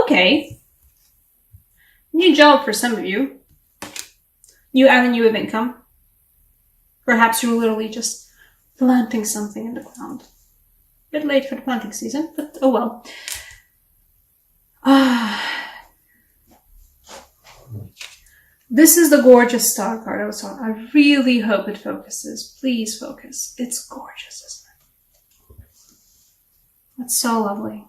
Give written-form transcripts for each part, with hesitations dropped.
Okay. New job for some of you. New avenue of income. Perhaps you're literally just planting something in the ground. Bit late for the planting season, but oh well. This is the gorgeous star card I was talking. I really hope it focuses. Please focus. It's gorgeous, isn't it? It's so lovely.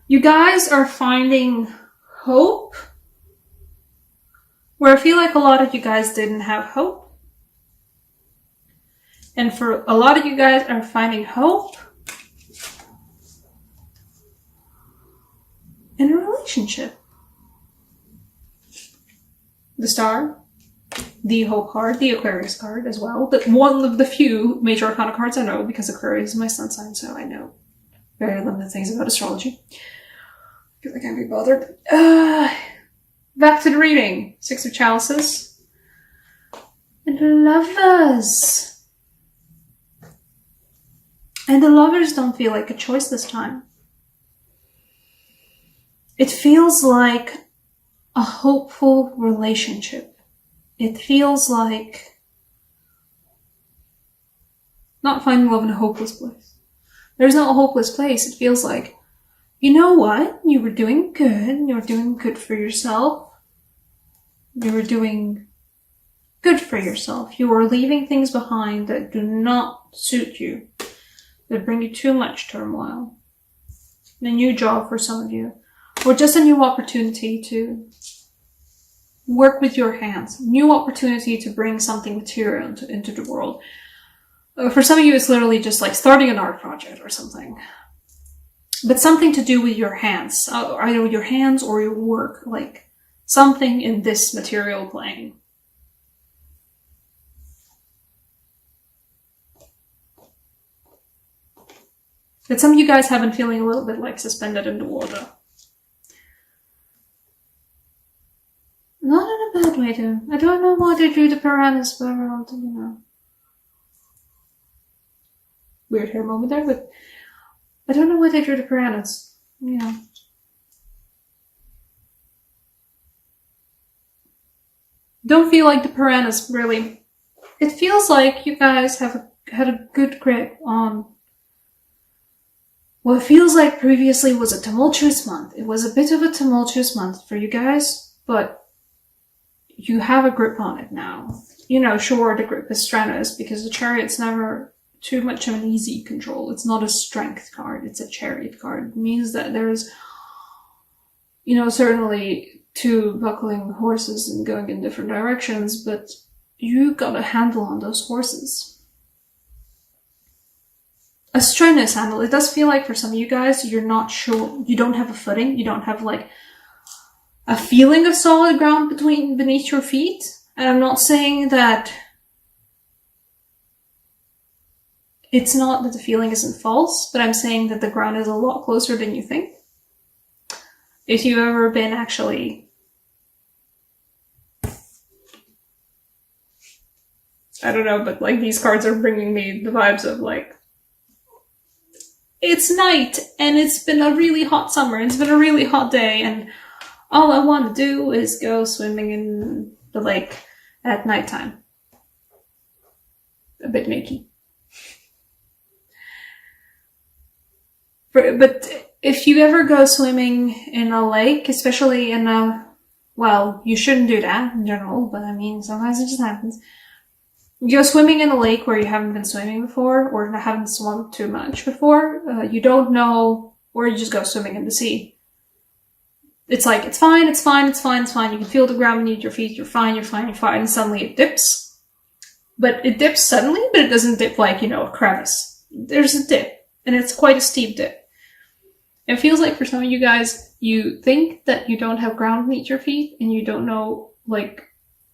You guys are finding hope where I feel like a lot of you guys didn't have hope. And for a lot of you guys are finding hope in a relationship. The Star, the Hope card, the Aquarius card as well. But one of the few major arcana cards I know, because Aquarius is my sun sign, so I know very limited things about astrology. Because I can't be bothered. Back to the reading. Six of Chalices. And the Lovers. And the Lovers don't feel like a choice this time. It feels like a hopeful relationship. It feels like not finding love in a hopeless place. There's no hopeless place. It feels like, you know what? You were doing good. You were doing good for yourself. You were doing good for yourself. You were leaving things behind that do not suit you, that bring you too much turmoil. A new job for some of you. Or just a new opportunity to work with your hands. New opportunity to bring something material into the world. For some of you, it's literally just like starting an art project or something. But something to do with your hands. Either your hands or your work. Like something in this material plane. But some of you guys have been feeling a little bit like suspended in the water. Not in a bad way, though. I don't know why they drew the piranhas around, you know. Weird hair moment there, but I don't know why they drew the piranhas, you know. Don't feel like the piranhas, really. It feels like you guys have had a good grip on what feels like previously was a tumultuous month. It was a bit of a tumultuous month for you guys, but you have a grip on it now. You know, sure, the grip is strenuous because the Chariot's never too much of an easy control. It's not a strength card, it's a Chariot card. It means that there's, you know, certainly two buckling horses and going in different directions, but you got a handle on those horses. A strenuous handle. It does feel like for some of you guys, you're not sure, you don't have a footing, you don't have like a feeling of solid ground beneath your feet. And I'm not saying that it's not that the feeling isn't false, but I'm saying that the ground is a lot closer than you think. If you've ever been actually, I don't know, but like these cards are bringing me the vibes of like, it's night and it's been a really hot summer. It's been a really hot day and all I want to do is go swimming in the lake at nighttime. A bit makey. But if you ever go swimming in a lake, especially in a, well, you shouldn't do that in general, but I mean, sometimes it just happens. You go swimming in a lake where you haven't been swimming before, or haven't swum too much before, you don't know, or you just go swimming in the sea. It's like, it's fine, it's fine, it's fine, it's fine. You can feel the ground beneath your feet, you're fine, you're fine, you're fine, and suddenly it dips. But it dips suddenly, but it doesn't dip like, you know, a crevice. There's a dip, and it's quite a steep dip. It feels like for some of you guys, you think that you don't have ground beneath your feet, and you don't know, like,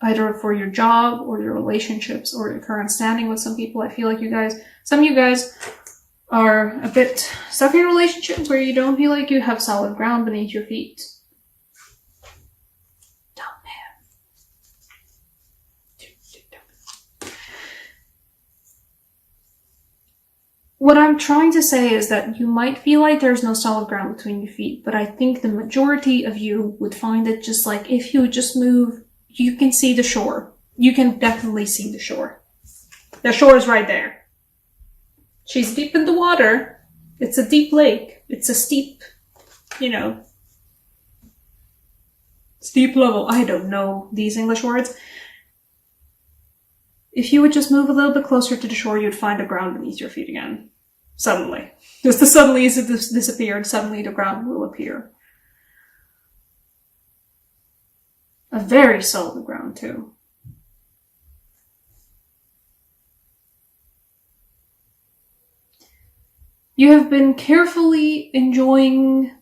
either for your job, or your relationships, or your current standing with some people. I feel like you guys, some of you guys are a bit stuck in a relationship where you don't feel like you have solid ground beneath your feet. what I'm trying to say is that you might feel like there's no solid ground between your feet, but I think the majority of you would find it just like if you just move, you can see the shore. You can definitely see the shore. The shore is right there. She's deep in the water. It's a deep lake. It's a steep, steep level. I don't know these English words. If you would just move a little bit closer to the shore, you'd find the ground beneath your feet again. Suddenly. Just as suddenly as it disappeared, suddenly the ground will appear. A very solid ground, too. You have been carefully enjoying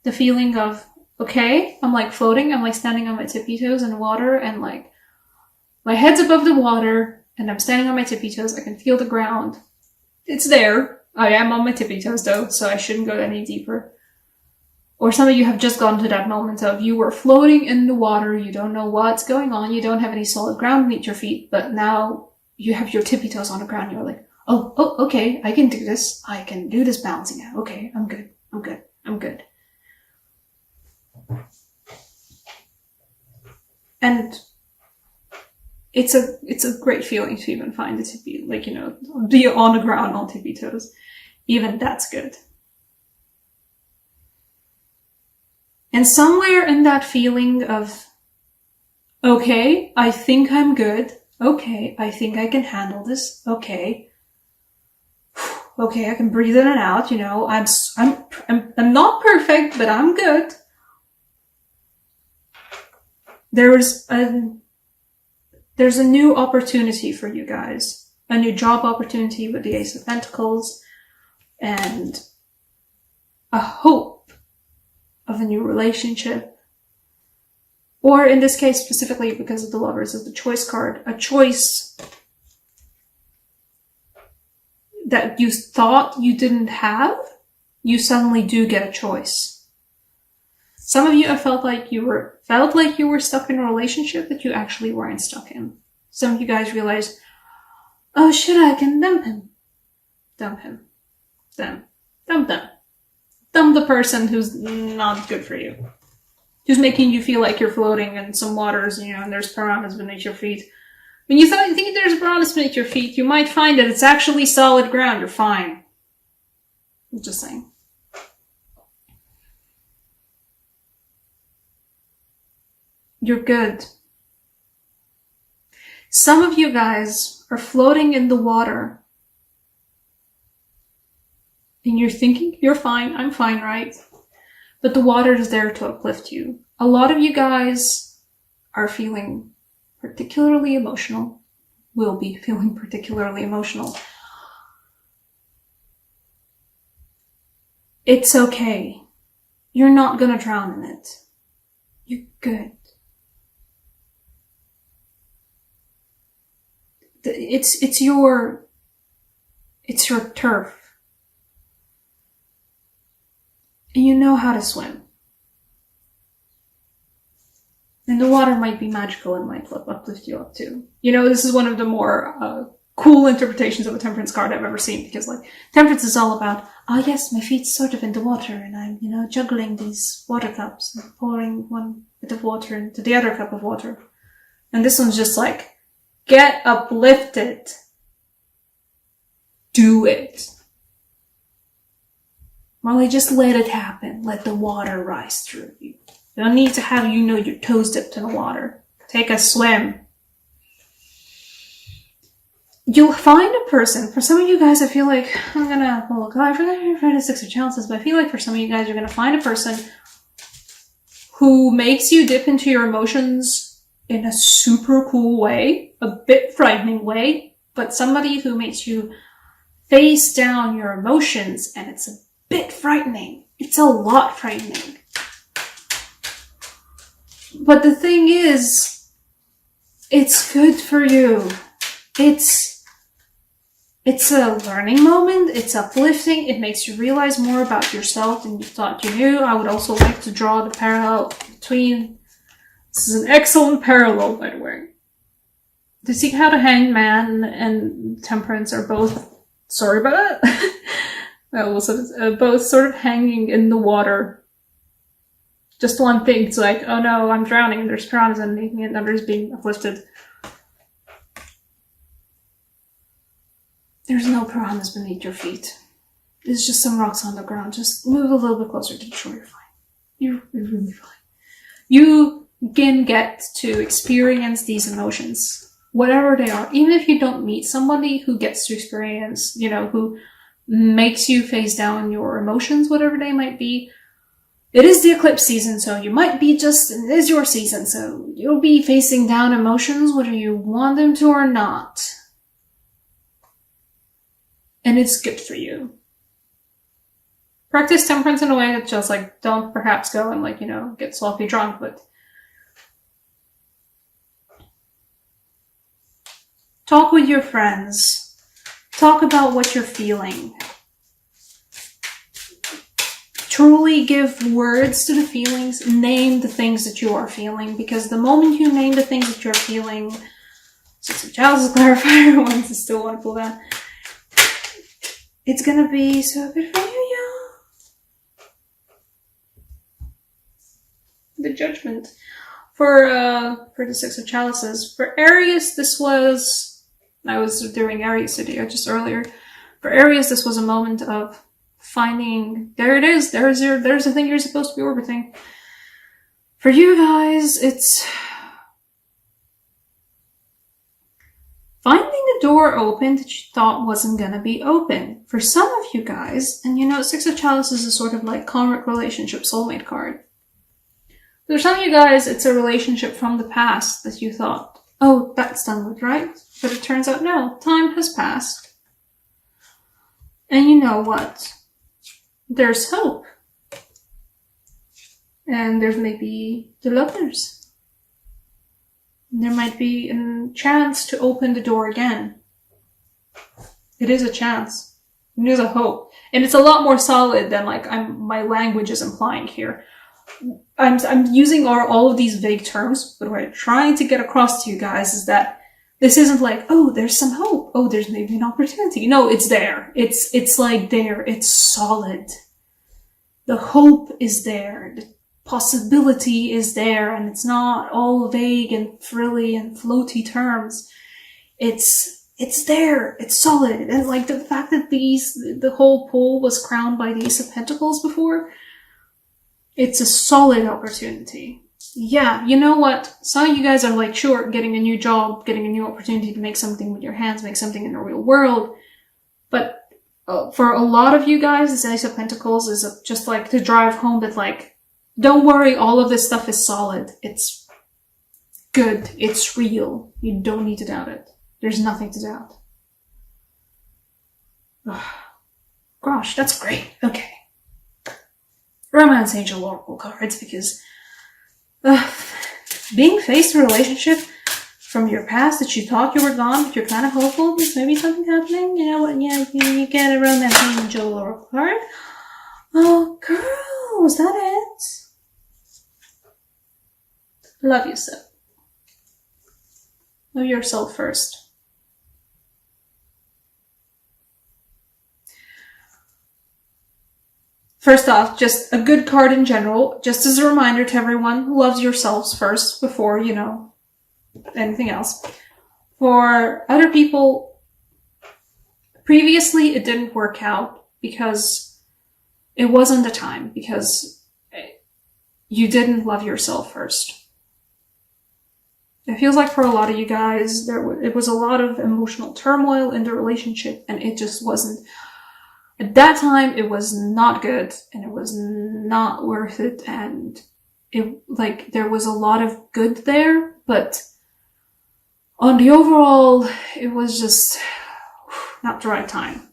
the feeling of, okay, I'm like floating, I'm like standing on my tippy toes in the water, and like my head's above the water, and I'm standing on my tippy toes. I can feel the ground. It's there. I am on my tippy toes though, so I shouldn't go any deeper. Or some of you have just gotten to that moment of you were floating in the water, you don't know what's going on, you don't have any solid ground beneath your feet, but now you have your tippy toes on the ground, you're like, oh, okay, I can do this. I can do this balancing out. Okay, I'm good. And it's a great feeling to even find it to be like, be on the ground on tippy toes. Even that's good. And somewhere in that feeling of, okay, I think I'm good. Okay, I think I can handle this. Okay, I can breathe in and out. I'm not perfect, but I'm good. There's a new opportunity for you guys, a new job opportunity with the Ace of Pentacles, and a hope of a new relationship. Or in this case, specifically because of the Lovers of the Choice card, a choice that you thought you didn't have, you suddenly do get a choice. Some of you have felt like you were stuck in a relationship that you actually weren't stuck in. Some of you guys realized, oh shit, I can dump him. Dump him. Dump them. Dump the person who's not good for you. Who's making you feel like you're floating in some waters, and there's piranhas beneath your feet. When you think there's piranhas beneath your feet, you might find that it's actually solid ground. You're fine. I'm just saying. You're good. Some of you guys are floating in the water. And you're thinking, you're fine, I'm fine, right? But the water is there to uplift you. A lot of you guys are feeling particularly emotional, will be feeling particularly emotional. It's okay. You're not gonna drown in it. You're good. It's your turf. And you know how to swim. And the water might be magical and might uplift you up too. This is one of the more cool interpretations of a Temperance card I've ever seen, because Temperance is all about, yes, my feet's sort of in the water and I'm, juggling these water cups and pouring one bit of water into the other cup of water. And this one's just like, get uplifted. Do it. Molly, just let it happen. Let the water rise through you. You don't need to have, your toes dipped in the water. Take a swim. You'll find a person. For some of you guys, I feel like, I forgot the Six of Chalices, but I feel like for some of you guys, you're going to find a person who makes you dip into your emotions in a super cool way, a bit frightening way, but somebody who makes you face down your emotions, and it's a bit frightening. It's a lot frightening. But the thing is, it's good for you. It's a learning moment. It's uplifting. It makes you realize more about yourself than you thought you knew. I would also like to draw the parallel between... This is an excellent parallel, by the way. To see how the Hanged Man and Temperance are both sorry about that. Both sort of hanging in the water. Just one thing, it's like, oh no, I'm drowning, and there's piranhas underneath me, and others being uplifted. There's no piranhas beneath your feet. There's just some rocks on the ground. Just move a little bit closer to the shore, you're fine. You're really fine. You can get to experience these emotions, whatever they are. Even if you don't meet somebody who gets to experience, who makes you face down your emotions, whatever they might be. It is the eclipse season, so you might be it is your season, so you'll be facing down emotions whether you want them to or not. And it's good for you. Practice temperance in a way that just don't perhaps go and get sloppy drunk, but talk with your friends. Talk about what you're feeling. Truly give words to the feelings. Name the things that you are feeling, because the moment you name the things that you're feeling, Six of Chalices clarifier, once I still want to pull that, it's gonna be so good for you, y'all. The Judgment. For the Six of Chalices. For Aries, I was doing Aries video just earlier. For Aries, this was a moment of finding, there it is, there's the thing you're supposed to be orbiting. For you guys, it's finding a door open that you thought wasn't gonna be open. For some of you guys, and Six of Chalices is a sort of karmic relationship soulmate card. For some of you guys, it's a relationship from the past that you thought, oh, that's done with, right? But it turns out, no, time has passed. And you know what? There's hope. And there's maybe the lovers. There might be a chance to open the door again. It is a chance. It is a hope. And it's a lot more solid than my language is implying here. I'm using all of these vague terms, but what I'm trying to get across to you guys is that this isn't oh, there's some hope. Oh, there's maybe an opportunity. No, it's there. It's there. It's solid. The hope is there. The possibility is there. And it's not all vague and frilly and floaty terms. It's there. It's solid. And the fact that the whole pool was crowned by the Ace of Pentacles before, it's a solid opportunity. Yeah, you know what? Some of you guys are sure, getting a new job, getting a new opportunity to make something with your hands, make something in the real world. But for a lot of you guys, this Ace of Pentacles is just to drive home that don't worry, all of this stuff is solid. It's good. It's real. You don't need to doubt it. There's nothing to doubt. Gosh, that's great. Okay. Romance Angel Oracle cards, because being faced with a relationship from your past that you thought you were gone, but you're kind of hopeful there's maybe something happening. You know what? Yeah, you get a Romance Angel Oracle card. Oh, girl, is that it? Love yourself. Love yourself first. First off, just a good card in general, just as a reminder to everyone, love yourselves first before, anything else. For other people, previously it didn't work out because it wasn't the time, because you didn't love yourself first. It feels like for a lot of you guys, it was a lot of emotional turmoil in the relationship, and it just wasn't. At that time, it was not good, and it was not worth it, and there was a lot of good there, but on the overall, it was just not the right time.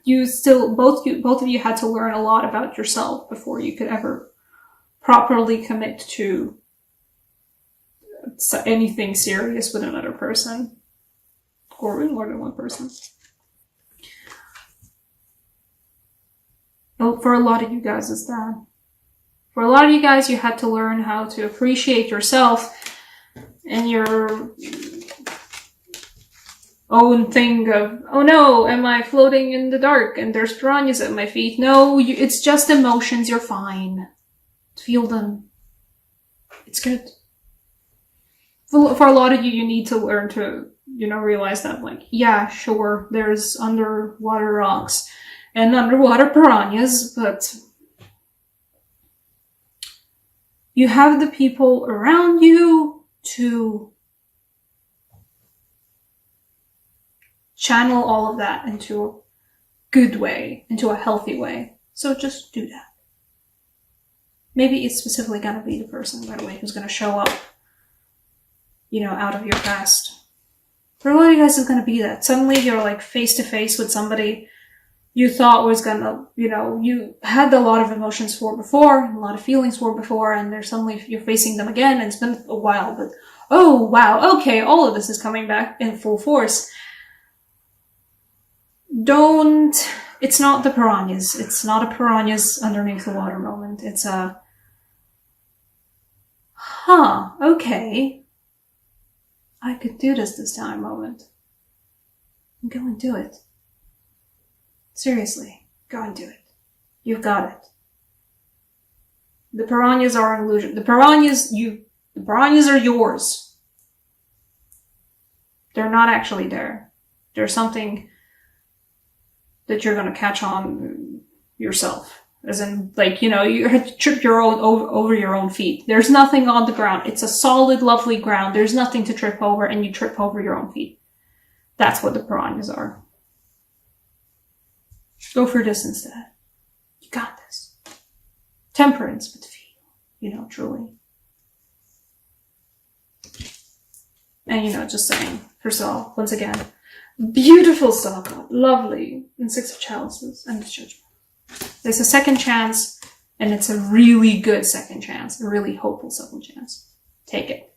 Both of you had to learn a lot about yourself before you could ever properly commit to anything serious with another person, or with more than one person. For a lot of you guys, it's that. For a lot of you guys, you had to learn how to appreciate yourself and own thing of, oh no, am I floating in the dark and there's piranhas at my feet? No, it's just emotions, you're fine. Feel them. It's good. For a lot of you, you need to learn to, realize that, like, yeah, sure, there's underwater rocks and underwater piranhas, but you have the people around you to channel all of that into a good way, into a healthy way. So just do that. Maybe it's specifically gonna be the person, by the way, who's gonna show up, out of your past. For a lot of you guys, it's gonna be that. Suddenly you're like face to face with somebody you thought was gonna, you had a lot of emotions for before, a lot of feelings for before, and you're facing them again, and it's been a while, but oh wow, okay, all of this is coming back in full force. It's not the piranhas. It's not a piranhas underneath the water moment. It's a, okay, I could do this time moment. Go and do it. Seriously, go and do it. You've got it. The piranhas are an illusion. The piranhas are yours. They're not actually there. There's something that you're gonna catch on yourself. As in, like, you have to trip over your own feet. There's nothing on the ground. It's a solid, lovely ground. There's nothing to trip over, and you trip over your own feet. That's what the piranhas are. Go for this instead. You got this. Temperance, but feel, truly. And, just saying, first of all, once again, beautiful Stalker, lovely, and Six of Chalices, and the Judgment. There's a second chance, and it's a really good second chance, a really hopeful second chance. Take it.